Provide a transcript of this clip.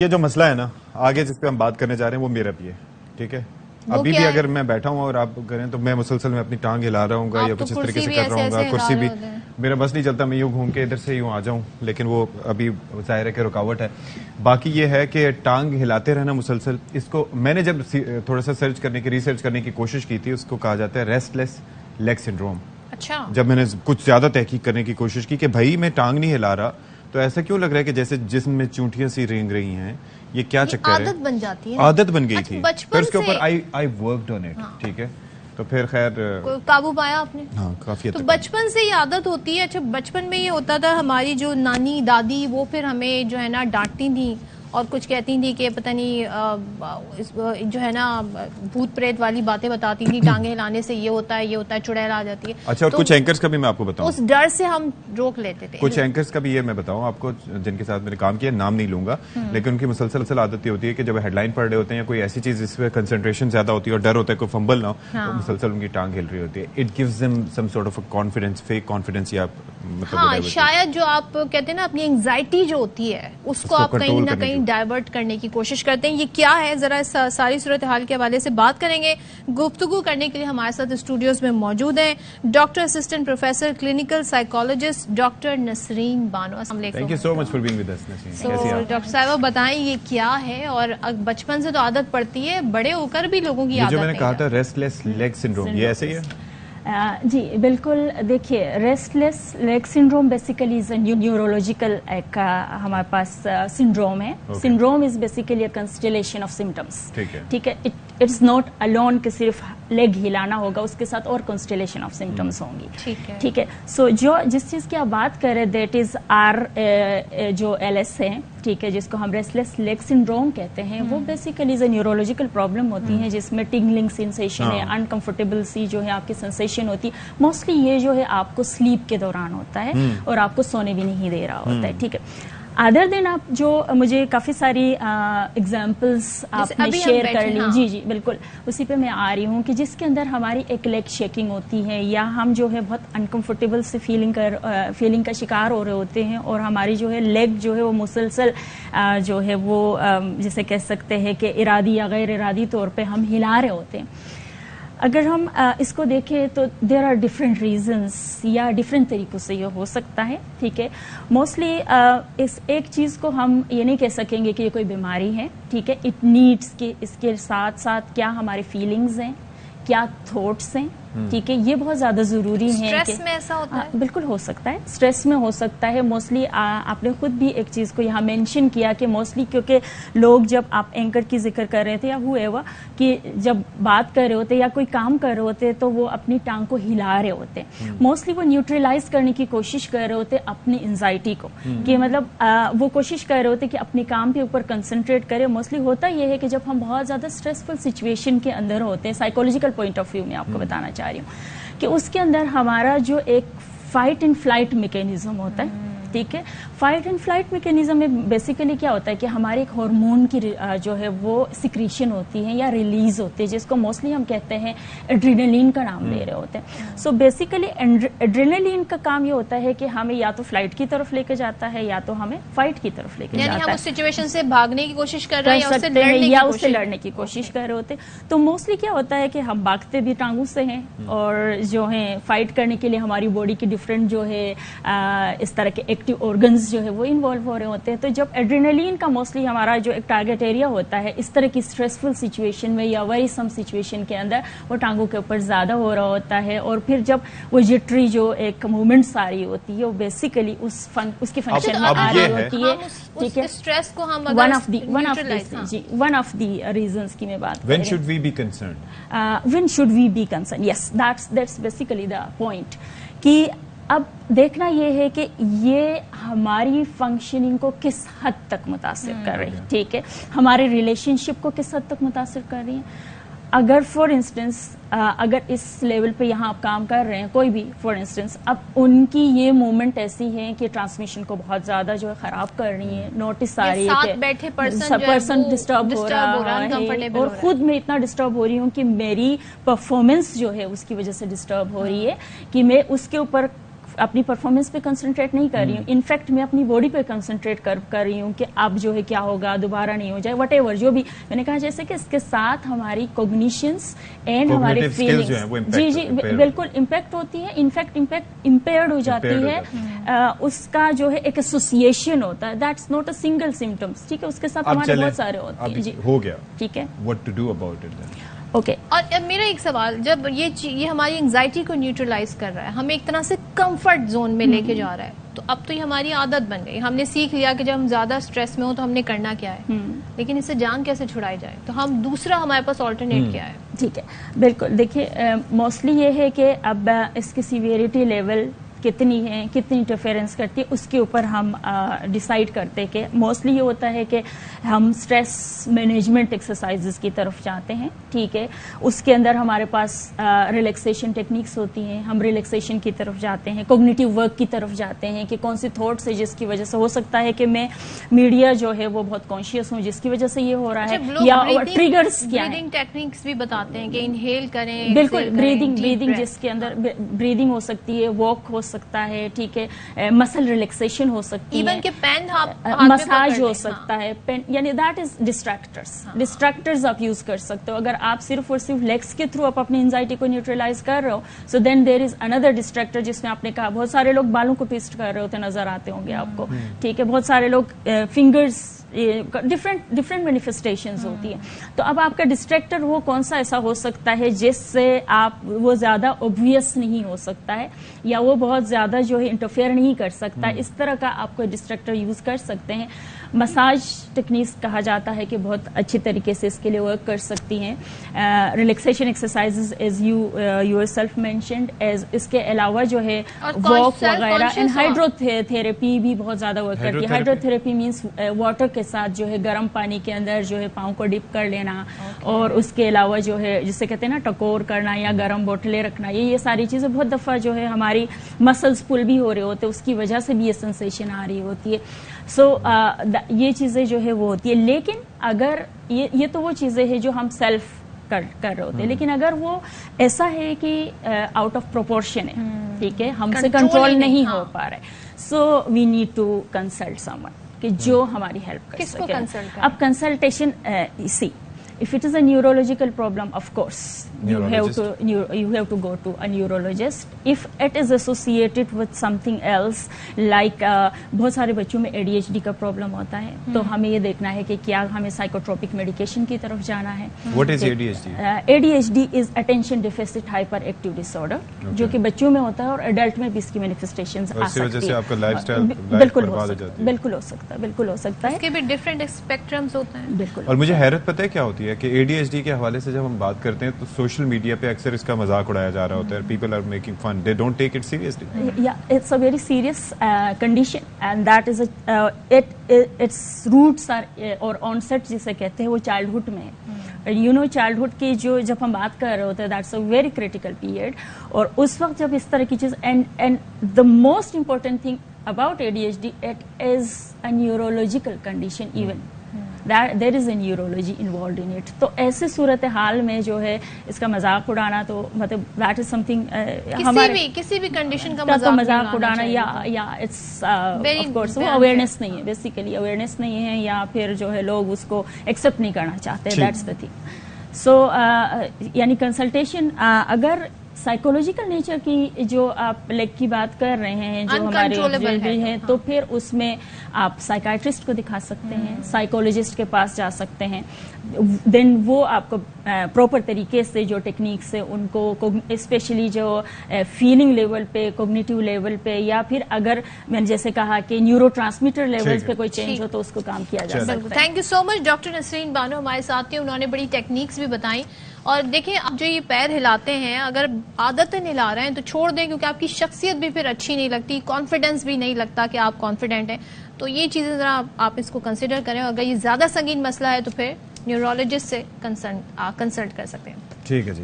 یہ جو مسئلہ ہے نا آگے جس پہ ہم بات کرنے جا رہے ہیں وہ میرا بھی ہے. ٹھیک ہے, ابھی بھی اگر میں بیٹھا ہوں اور آپ کریں تو میں مسلسل میں اپنی ٹانگ ہلا رہا ہوں گا یا کچھ اس طریقے سے کر رہا ہوں گا. کرسی بھی میرا بس نہیں چلتا, میں یوں گھوم کے ادھر سے یوں آ جاؤں, لیکن وہ ابھی ظاہر ہے کہ رکاوٹ ہے. باقی یہ ہے کہ ٹانگ ہلاتے رہنا مسلسل, اس کو میں نے جب تھوڑا سا ریسرچ کرنے کی کوشش کی تھی, اس کو کہا جاتا ہے ریسٹ لیس لیگ سنڈروم. اچھا, جب میں نے کچھ زیادہ تحقیق کرنے کی کوشش کی کہ بھائی میں ٹانگ نہیں ہلا رہا تو ایسا کیوں لگ رہا ہے کہ جیسے جسم میں چونٹیاں سی رینگ رہی ہیں, یہ کیا چکر ہے؟ عادت بن جاتی ہے, عادت بن گئی تھی. پھر اس کے اوپر آئی ورکڈ آن اٹ. ٹھیک ہے, تو پھر خیر قابو پایا آپ نے. ہاں کافی. تو بچپن سے یہ عادت ہوتی ہے. اچھا, بچپن میں یہ ہوتا تھا, ہماری جو نانی دادی وہ پھر ہمیں جو ہے نا ڈانٹتی تھیں اور کچھ کہتی تھی کہ پتہ نہیں جو ہے نا بھوت پریت والی باتیں بتاتی تھی, ٹانگیں ہلانے سے یہ ہوتا ہے چڑیل آ جاتی ہے. اچھا, اور کچھ اینکرز کا بھی میں آپ کو بتاؤں, اس ڈر سے ہم روک لیتے تھے. کچھ اینکرز کا بھی یہ میں بتاؤں آپ کو جن کے ساتھ میں نے کام کیا, نام نہیں لوں گا, لیکن ان کی مسلسل عادت یہ ہوتی ہے کہ جب ہیڈ لائن پڑھ رہے ہوتے ہیں یا کوئی ایسی چیز جس پہ کنسنٹریشن زیادہ ہوتی ہے اور ڈر ہوتا ہے کوئی فمبل نہ ہو, تو مسلسل ان کی ٹانگ ہل رہی ہوتی ہے. It gives them some sort of confidence, fake confidence. یا ہاں, شاید جو آپ کہتے ہیں نا اپنی انگزائٹی جو ہوتی ہے اس کو آپ کہیں نہ کہیں ڈائیورٹ کرنے کی کوشش کرتے ہیں. یہ کیا ہے, ذرا ساری صورتحال کے حوالے سے بات کریں گے. گفتگو کرنے کے لیے ہمارے ساتھ اسٹوڈیوز میں موجود ہیں doctor assistant professor clinical psychologist doctor Nasreen Bano. السلام علیکم. Thank you so much for being with us. Nasreen, doctor صاحبہ بتائیں یہ کیا ہے, اور بچپن سے تو عادت پڑتی ہے, بڑے ہو کر بھی لوگوں کی عادت جو میں نے کہا تھا ریسٹ لیس لیگ سنڈروم, یہ ایسے ہی ہے؟ جی بالکل. دیکھیے, restless leg syndrome basically is a neurological ایک ہمارے پاس سنڈروم ہے. Syndrome is basically a constellation of symptoms. ٹھیک ہے, اٹس ناٹ الون کہ صرف لیگ ہلانا ہوگا, اس کے ساتھ اور کنسٹلیشن آف سمٹمس ہوں گی. ٹھیک ہے, سو جس چیز کی آپ بات کر رہے دیٹ از آر جو ایل ایس ہے, ٹھیک ہے, جس کو ہم ریسٹ لیس لیگ سنڈروم کہتے ہیں, وہ basically is a neurological problem ہوتی ہیں جس میں ٹنگلنگ سینسیشن ہے, انکمفرٹیبل سی جو ہے آپ کی سینسیشن ہوتی ہے. موسٹلی یہ جو ہے آپ کو سلیپ کے دوران ہوتا ہے اور آپ کو سونے بھی نہیں دے رہا ہوتا ہے. ٹھیک ہے, ادر دین آپ جو مجھے کافی ساری ایگزامپلس آپ نے شیئر کر لی. جی بالکل, اسی پہ میں آ رہی ہوں کہ جس کے اندر ہماری ایک لیگ شیکنگ ہوتی ہے یا ہم جو ہے بہت انکمفرٹیبل سے فیلنگ کا شکار ہو رہے ہوتے ہیں, اور ہماری جو ہے لیگ جو ہے وہ مسلسل جو ہے وہ جسے کہہ سکتے ہیں کہ ارادی یا غیر ارادی طور پہ ہم ہلا رہے ہوتے ہیں. اگر ہم اس کو دیکھیں تو دیر آر ڈفرینٹ ریزنس, یا ڈفرینٹ طریقوں سے یہ ہو سکتا ہے. ٹھیک ہے, موسٹلی اس ایک چیز کو ہم یہ نہیں کہہ سکیں گے کہ یہ کوئی بیماری ہے. ٹھیک ہے, اٹ نیڈس کہ اس کے ساتھ ساتھ کیا ہماری فیلنگز ہیں, کیا تھاٹس ہیں. ٹھیک ہے, یہ بہت زیادہ ضروری ہے. اسٹریس میں ایسا ہوتا ہے؟ بالکل ہو سکتا ہے, اسٹریس میں ہو سکتا ہے. موسٹلی آپ نے خود بھی ایک چیز کو یہاں مینشن کیا کہ موسٹلی کیونکہ لوگ جب آپ اینکر کی ذکر کر رہے تھے یا ہوئے ہوا کہ جب بات کر رہے ہوتے یا کوئی کام کر رہے ہوتے تو وہ اپنی ٹانگ کو ہلا رہے ہوتے, موسٹلی وہ نیوٹرلائز کرنے کی کوشش کر رہے ہوتے اپنی انزائٹی کو, کہ مطلب وہ کوشش کر رہے ہوتے کہ اپنے کام کے اوپر کنسنٹریٹ کرے. موسٹلی ہوتا یہ ہے کہ جب ہم بہت زیادہ اسٹریسفل سچویشن کے اندر ہوتے ہیں, سائیکولوجیکل پوائنٹ آف ویو میں آپ کو بتانا چاہ رہی ہوں کہ اس کے اندر ہمارا جو ایک فائٹ اینڈ فلائٹ میکینزم ہوتا ہے. ٹھیک ہے, فائٹ اینڈ فلائٹ میکینزم میں بیسیکلی کیا ہوتا ہے کہ ہمارے ایک ہارمون کی جو ہے وہ سیکریشن ہوتی ہے یا ریلیز ہوتی ہے, جس کو موسٹلی ہم کہتے ہیں ایڈرینالین کا نام لے رہے ہوتے ہیں. سو بیسیکلی ایڈرینالین کا کام یہ ہوتا ہے کہ ہمیں یا تو فلائٹ کی طرف لے کے جاتا ہے یا تو ہمیں فائٹ کی طرف لے کے جاتا ہے. یعنی ہم اس سچویشن سے بھاگنے کی کوشش کر رہے ہیں یا اس سے لڑنے کی کوشش کر رہے ہوتے. تو موسٹلی کیا ہوتا ہے کہ ہم بھاگتے بھی ٹانگوں سے ہیں, اور جو ہیں فائٹ کرنے کے لیے ہماری باڈی کی ڈفرینٹ جو ہے اس طرح کے ایکٹیو آرگنز جو ہے وہ انوالو ہو رہے ہوتے ہیں. تو جب ایڈرینالین کا موسٹلی ہمارا جو ایک ٹارگیٹ ایریا ہوتا ہے اس طرح کی اسٹریسفل سچویشن میں یا ویری سم سچویشن کے اندر, وہ ٹانگوں کے اوپر زیادہ ہو رہا ہوتا ہے. اور پھر جب وہ جٹری جو ایک موومنٹس آ رہی ہوتی ہے وہ بیسیکلی اس کی فنکشن میں آ رہی ہوتی ہے. ٹھیک ہے, اسٹریس کو ہم ون آف دی ریزنس کی میں بات کریں, when should we be concerned? when should we be concerned? yes, that's basically the point. کہ اب دیکھنا یہ ہے کہ یہ ہماری فنکشننگ کو کس حد تک متاثر کر رہی ہے. ٹھیک ہے, ہمارے ریلیشن شپ کو کس حد تک متاثر کر رہی ہیں. اگر فار انسٹنس اگر اس لیول پہ یہاں آپ کام کر رہے ہیں کوئی بھی, فار انسٹنس اب ان کی یہ موومنٹ ایسی ہے کہ ٹرانسمیشن کو بہت زیادہ جو ہے خراب کر رہی ہیں, نوٹس آ رہی ہے کہ پرسن ڈسٹرب ہو رہا ہے, اور خود میں اتنا ڈسٹرب ہو رہی ہوں کہ میری پرفارمنس جو ہے اس کی وجہ سے ڈسٹرب ہو رہی ہے, کہ میں اس کے اوپر اپنی پرفارمنس پہ کنسنٹریٹ نہیں کر رہی ہوں, انفیکٹ میں اپنی باڈی پہ کنسنٹریٹ کر رہی ہوں کہ اب جو ہے کیا ہوگا, دوبارہ نہیں ہو جائے, وٹ ایور جو بھی میں نے کہا. جیسے کہ اس کے ساتھ ہماری کوگنیشنس اینڈ ہماری فیلنگس جی بالکل امپیکٹ ہوتی ہے, انفیکٹ امپیئرڈ ہو جاتی ہے. اس کا جو ہے ایک ایسوسیشن ہوتا ہے, that's not a single symptoms, ٹھیک ہے, اس کے ساتھ ہمارے بہت سارے ہوتے ہیں. جی ہو گیا, ٹھیک ہے, what to do about it then? Okay. اور میرا ایک سوال, جب یہ ہماری انگزائٹی کو نیوٹرلائز کر رہا ہے, ہمیں ایک طرح سے کمفرٹ زون میں لے کے جا رہا ہے, تو اب تو یہ ہماری عادت بن گئی, ہم نے سیکھ لیا کہ جب ہم زیادہ اسٹریس میں ہوں تو ہم نے کرنا کیا ہے, لیکن اس سے جان کیسے چھڑائی جائے, تو ہم دوسرا ہمارے پاس آلٹرنیٹ کیا ہے؟ ٹھیک ہے, بالکل. دیکھیے موسٹلی یہ ہے کہ اب اس کی سیویریٹی لیول کتنی ہے, کتنی انٹرفیئرنس کرتی ہے, اس کے اوپر ہم ڈیسائیڈ کرتے کہ موسٹلی یہ ہوتا ہے کہ ہم اسٹریس مینجمنٹ ایکسرسائزز کی طرف جاتے ہیں. ٹھیک ہے, اس کے اندر ہمارے پاس ریلیکسیشن ٹیکنیکس ہوتی ہیں, ہم ریلیکسیشن کی طرف جاتے ہیں, کوگنیٹیو ورک کی طرف جاتے ہیں کہ کون سی تھاٹس ہے جس کی وجہ سے ہو سکتا ہے کہ میں میڈیا جو ہے وہ بہت کانشیس ہوں جس کی وجہ سے یہ ہو رہا ہے, یا ٹریگرز کیا ہیں. بریدنگ ٹیکنیکس بھی بتاتے ہیں کہ انہیل کریں, بالکل, بریدنگ جس کے اندر بریدنگ ہو سکتی ہے, واک ہو سکتا ہے, ٹھیک ہے, مسل ریلیکسیشن ہو سکتی ہے, ایون کہ پین مساج ہو سکتا ہے, پین, یعنی دیٹ از ڈسٹریکٹرز آپ یوز کر سکتے ہو. اگر آپ صرف اور صرف لیگس کے تھرو آپ اپنی انزائٹی کو نیوٹرلائز کر رہے ہو, سو دین دیر از اندر ڈسٹریکٹر, جس میں آپ نے کہا بہت سارے لوگ بالوں کو ٹویسٹ کر رہے ہوتے نظر آتے ہوں گے آپ کو. ٹھیک ہے, بہت سارے لوگ فنگرز, ڈفرینٹ مینیفیسٹیشنز ہوتی ہیں. تو اب آپ کا ڈسٹریکٹر وہ کون سا ایسا ہو سکتا ہے جس سے آپ وہ زیادہ اوبویس نہیں ہو سکتا ہے, یا وہ بہت زیادہ جو ہے انٹرفیئر نہیں کر سکتا, اس طرح کا آپ کو ڈسٹریکٹر یوز کر سکتے ہیں. مساج ٹیکنیکس کہا جاتا ہے کہ بہت اچھی طریقے سے اس کے لیے ورک کر سکتی ہیں. Relaxation exercises as you self mentioned, as اس کے علاوہ جو ہے واک وغیرہ, اینڈ ہائیڈرو تھراپی بھی بہت زیادہ ورک کرتی ہے. ہائیڈرو تھراپی مینس واٹر کے ساتھ جو ہے گرم پانی کے اندر جو ہے پاؤں کو ڈپ کر لینا, اور اس کے علاوہ جو ہے جسے کہتے ہیں نا ٹکور کرنا یا گرم بوٹلیں رکھنا, یہ ساری چیزیں بہت دفعہ جو ہے ہماری مسلز پل بھی ہو رہے ہوتے, اس کی وجہ سے بھی یہ سنسیشن آ رہی ہوتی ہے. سو یہ چیزیں جو ہے وہ ہوتی ہے. لیکن اگر یہ تو وہ چیزیں ہیں جو ہم سیلف کر رہے ہوتے ہیں, لیکن اگر وہ ایسا ہے کہ آؤٹ آف پروپورشن ہے, ٹھیک ہے, ہم سے کنٹرول نہیں ہو پا رہے, so we need to consult someone کہ جو ہماری ہیلپ کر سکے. اب consultation, see if it is a neurological problem, of course you have to go to a neurologist. If it is associated with something else like بہت سارے بچوں میں ADHD کا پرابلم ہوتا ہے, تو ہمیں یہ دیکھنا ہے کہ کیا ہمیں سائیکوٹروپک میڈیکیشن کی طرف جانا ہے. What is ADHD? ADHD is attention deficit hyperactive disorder, جو کہ بچوں میں ہوتا ہے اور ایڈلٹ میں بھی اس کی مینیفیسٹیشنز آ سکتی ہیں. اس وجہ سے آپ کا لائف سٹائل بالکل ہو سکتا ہے. اس کے بھی ڈفرینٹ اسپیکٹرمز ہوتے ہیں. بالکل. اور مجھے حیرت پتہ ہے کیا ہوتی ہے کہ ADHD کے حوالے سے جب ہم بات کرتے ہیں تو سوشل میڈیا پہ اکثر اس کا مذاق اڑایا جا رہا ہوتا ہے. People are making fun, they don't take it seriously. Yeah, it's a very serious condition, and that is its roots are or onset جسے کہتے ہیں وہ چائلڈہڈ میں ہے. یو نو چائلڈہڈ کی جو جب ہم بات کر رہے ہوتے ہیں, that's a very critical period, اور اس وقت جب اس طرح کی چیز, and the most important thing about ADHD, it is a neurological condition even. There is a neurology involved in it. تو ایسے صورتحال میں جو ہے اس کا مذاق اڑانا, تو مطلب that is something کسی بھی کنڈیشن کا مذاق اڑانا, یا اٹس آف کورس وہ اویئرنیس نہیں ہے, بیسیکلی اویئرنیس نہیں ہے, یا پھر جو ہے لوگ اس کو ایکسیپٹ نہیں کرنا چاہتے. That's the thing. سو یعنی کنسلٹیشن اگر سائیکولوجیکل نیچر کی جو آپ لیگ کی بات کر رہے ہیں, جو ہمارے ہیں, تو پھر اس میں آپ سائیکائٹرسٹ کو دکھا سکتے ہیں, سائیکولوجسٹ کے پاس جا سکتے ہیں. دین وہ آپ کو پراپر طریقے سے جو ٹیکنیکس ہے ان کو اسپیشلی جو فیلنگ لیول پہ, کوگنیٹیو لیول پہ, یا پھر اگر میں نے جیسے کہا کہ نیورو ٹرانسمیٹر لیول پہ کوئی چینج ہو تو اس کو کام کیا جا سکتا ہے. Thank you so much. Doctor Nasreen Bano ہمارے ساتھ تھے, انہوں نے بڑی ٹیکنیکس بھی بتائیں. اور دیکھیں اب جو یہ پیر ہلاتے ہیں, اگر عادتیں ہلا رہے ہیں تو چھوڑ دیں, کیونکہ آپ کی شخصیت بھی پھر اچھی نہیں لگتی, کانفیڈنس بھی نہیں لگتا کہ آپ کانفیڈنٹ ہیں. تو یہ چیزیں ذرا آپ اس کو کنسیڈر کریں. اگر یہ زیادہ سنگین مسئلہ ہے تو پھر نیورولوجسٹ سے کنسلٹ کر سکتے ہیں. ٹھیک ہے جی.